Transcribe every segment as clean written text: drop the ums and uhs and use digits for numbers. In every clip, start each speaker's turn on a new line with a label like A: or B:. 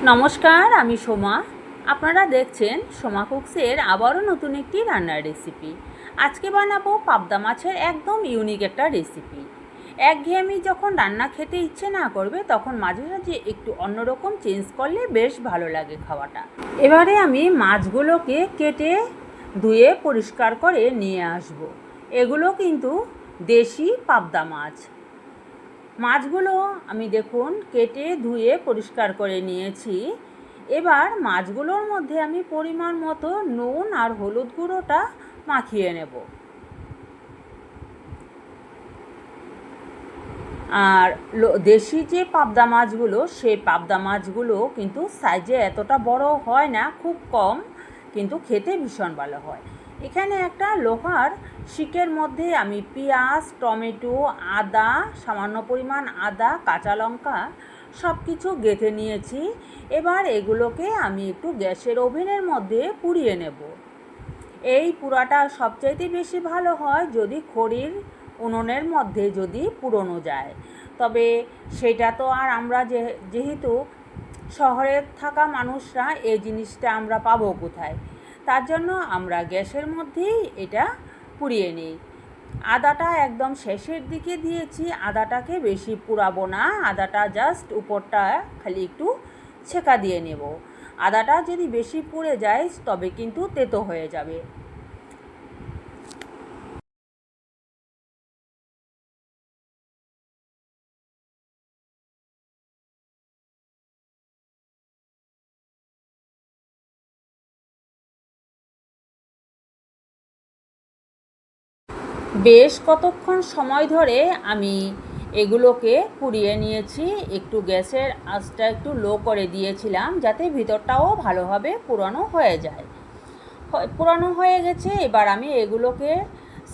A: নমস্কার, আমি সোমা। আপনারা দেখছেন সোমা কুকসের আবারও নতুন একটি রান্নার রেসিপি। আজকে বানাবো পাবদা মাছের একদম ইউনিক একটা রেসিপি। একঘেয়েমি যখন রান্না খেতে ইচ্ছে না করবে তখন মাঝে মাঝে একটু অন্যরকম চেঞ্জ করলে বেশ ভালো লাগে খাওয়াটা। এবারে আমি মাছগুলোকে কেটে ধুয়ে পরিষ্কার করে নিয়ে আসব। এগুলো কিন্তু দেশি পাবদা মাছ। মাছগুলো আমি দেখুন কেটে ধুয়ে পরিষ্কার করে নিয়েছি। এবার মাছগুলোর মধ্যে আমি পরিমাণ মতো নুন আর হলুদ গুঁড়োটা মাখিয়ে নেব। আর দেশি যে পাবদা মাছগুলো, সেই পাবদা মাছগুলো কিন্তু সাইজে এতটা বড় হয় না, খুব কম, কিন্তু খেতে ভীষণ ভালো হয়। এখানে একটা লোহার শিকের মধ্যে আমি পেঁয়াজ, টমেটো, আদা, সামান্য পরিমাণ আদা, কাঁচা লঙ্কা সব কিছু গেঁথে নিয়েছি। এবার এগুলোকে আমি একটু গ্যাসের ওভেনের মধ্যে পুড়িয়ে নেব। এই পুরাটা সবচাইতে বেশি ভালো হয় যদি খড়ির উনুনের মধ্যে যদি পুড়োনো যায়। তবে সেটা তো আর আমরা যেহেতু শহরে থাকা মানুষরা এই জিনিসটা আমরা পাবো কোথায়, তার জন্য আমরা গ্যাসের মধ্যেই এটা পুড়িয়ে নিই। আদাটা একদম শেষের দিকে দিয়েছি, আদাটাকে বেশি পুড়াবো না, আদাটা জাস্ট উপরটা খালি একটু ছেঁকা দিয়ে নেব। আদাটা যদি বেশি পুড়ে যায় তবে কিন্তু তেতো হয়ে যাবে। বেশ কতক্ষণ সময় ধরে আমি এগুলোকে পুড়িয়ে নিয়েছি। একটু গ্যাসের আঁচটা একটু লো করে দিয়েছিলাম যাতে ভিতরটাও ভালোভাবে পুরানো হয়ে যায়। পুরানো হয়ে গেছে। এবার আমি এগুলোকে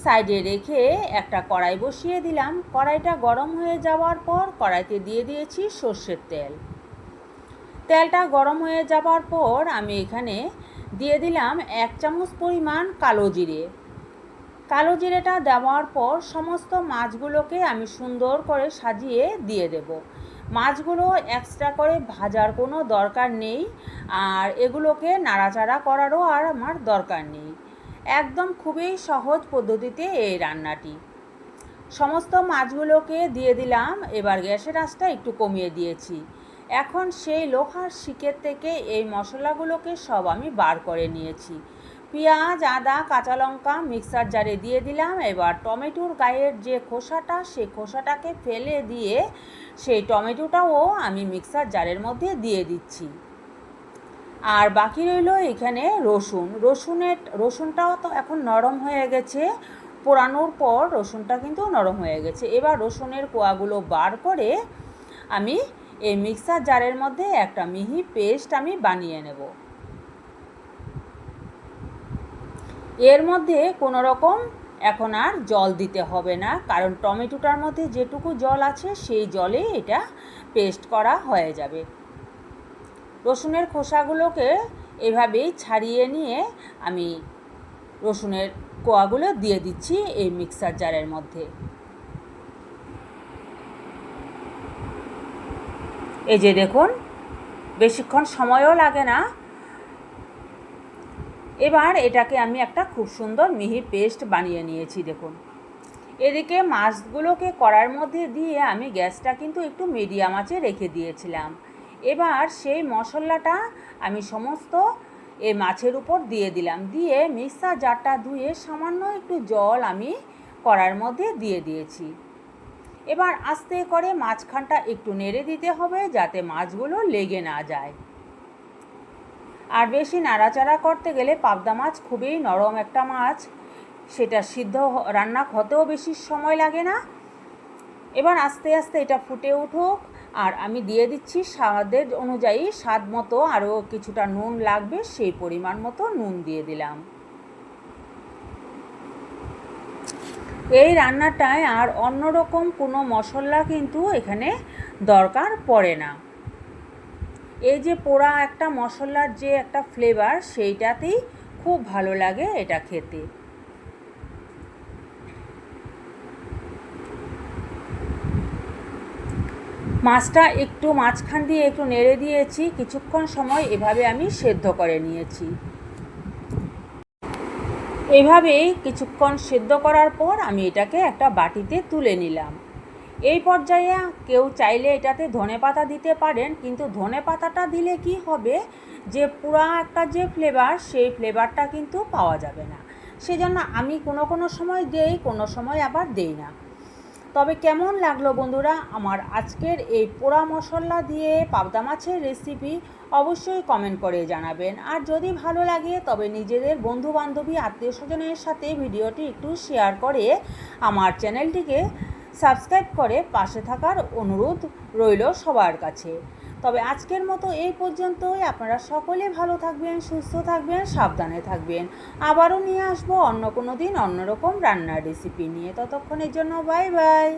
A: সাইডে রেখে একটা কড়াই বসিয়ে দিলাম। কড়াইটা গরম হয়ে যাওয়ার পর কড়াইতে দিয়ে দিয়েছি সর্ষের তেল। তেলটা গরম হয়ে যাওয়ার পর আমি এখানে দিয়ে দিলাম 1 চামচ পরিমাণ কালো জিরে। কালো জিরেটা দেওয়ার পর সমস্ত মাছগুলোকে আমি সুন্দর করে সাজিয়ে দিয়ে দেব। মাছগুলো এক্সট্রা করে ভাজার কোনো দরকার নেই, আর এগুলোকে নাড়াচাড়া করারও আর আমার দরকার নেই। একদম খুবই সহজ পদ্ধতিতে এই রান্নাটি। সমস্ত মাছগুলোকে দিয়ে দিলাম। এবার গ্যাসের আঁচটা একটু কমিয়ে দিয়েছি। এখন সেই লোহার শিকের থেকে এই মশলাগুলোকে সব আমি বার করে নিয়েছি। পেঁয়াজ, আদা, কাঁচা লঙ্কা মিক্সার জারে দিয়ে দিলাম। এবার টমেটোর গায়ের যে খোসাটা, সেই খোসাটাকে ফেলে দিয়ে সেই টমেটোটাও আমি মিক্সার জারের মধ্যে দিয়ে দিচ্ছি। আর বাকি রইল এখানে রসুনটাও তো এখন নরম হয়ে গেছে। পোড়ানোর পর রসুনটা কিন্তু নরম হয়ে গেছে। এবার রসুনের কোয়াগুলো বার করে আমি এই মিক্সার জারের মধ্যে একটা মিহি পেস্ট আমি বানিয়ে নেব। এর মধ্যে কোনো রকম এখন আর জল দিতে হবে না, কারণ টমেটোটার মধ্যে যেটুকু জল আছে সেই জলে এটা পেস্ট করা হয়ে যাবে। রসুনের খোসাগুলোকে এভাবেই ছাড়িয়ে নিয়ে আমি রসুনের কোয়াগুলো দিয়ে দিচ্ছি এই মিক্সার জারের মধ্যে। এই যে দেখুন, বেশিক্ষণ সময়ও লাগে না। এবার এটাকে আমি একটা খুব সুন্দর মিহি পেস্ট বানিয়ে নিয়েছি। দেখুন, এদিকে মাছগুলোকে কড়ার মধ্যে দিয়ে আমি গ্যাসটা কিন্তু একটু মিডিয়াম আঁচে রেখে দিয়েছিলাম। এবার সেই মশলাটা আমি সমস্ত এই মাছের উপর দিয়ে দিলাম। দিয়ে মিক্সার জারটা ধুয়ে সামান্য একটু জল আমি কড়ার মধ্যে দিয়ে দিয়েছি। এবার আস্তে করে মাঝখানটা একটু নেড়ে দিতে হবে যাতে মাছগুলো লেগে না যায়। আর বেশি নাড়াচাড়া করতে গেলে পাবদা মাছ খুবই নরম একটা মাছ, সেটা সিদ্ধ রান্না হতেও বেশি সময় লাগে না। এবার আস্তে আস্তে এটা ফুটে উঠুক, আর আমি দিয়ে দিচ্ছি স্বাদের অনুযায়ী, স্বাদ মতো আরও কিছুটা নুন লাগবে, সেই পরিমাণ মতো নুন দিয়ে দিলাম। এই রান্নাটায় আর অন্যরকম কোনো মশলা কিন্তু এখানে দরকার পড়ে না। এই যে পোড়া একটা মশলার যে একটা ফ্লেভার, সেইটাতেই খুব ভালো লাগে এটা খেতে। মাছটা একটু মাঝখান দিয়ে একটু নেড়ে দিয়েছি, কিছুক্ষণ সময় এভাবে আমি সেদ্ধ করে নিয়েছি। এভাবেই কিছুক্ষণ সেদ্ধ করার পর আমি এটাকে একটা বাটিতে তুলে নিলাম। এই পর্যায়ে কেউ চাইলে এটাতে ধনেপাতা দিতে পারেন, কিন্তু ধনেপাতাটা দিলে কি হবে, যে পুরা একটা যে ফ্লেভার, সেই ফ্লেভারটা কিন্তু পাওয়া যাবে না। সেজন্য আমি কোনো সময় দেই, কোনো সময় আবার দেই না। তবে কেমন লাগলো বন্ধুরা আমার আজকের এই পোড়া মশলা দিয়ে পাবদা মাছের রেসিপি, অবশ্যই কমেন্ট করে জানাবেন। আর যদি ভালো লাগে তবে নিজেদের বন্ধুবান্ধবী আত্মীয় স্বজনের সাথে ভিডিওটি একটু শেয়ার করে আমার চ্যানেলটিকে সাবস্ক্রাইব করে পাশে থাকার অনুরোধ রইল সবার কাছে। তবে আজকের মতো এই পর্যন্তই। আপনারা সকলে ভালো থাকবেন, সুস্থ থাকবেন, সাবধানে থাকবেন। আবারও নিয়ে আসবো অন্য কোনো দিন অন্যরকম রান্নার রেসিপি নিয়ে। ততক্ষণের জন্য বাই বাই।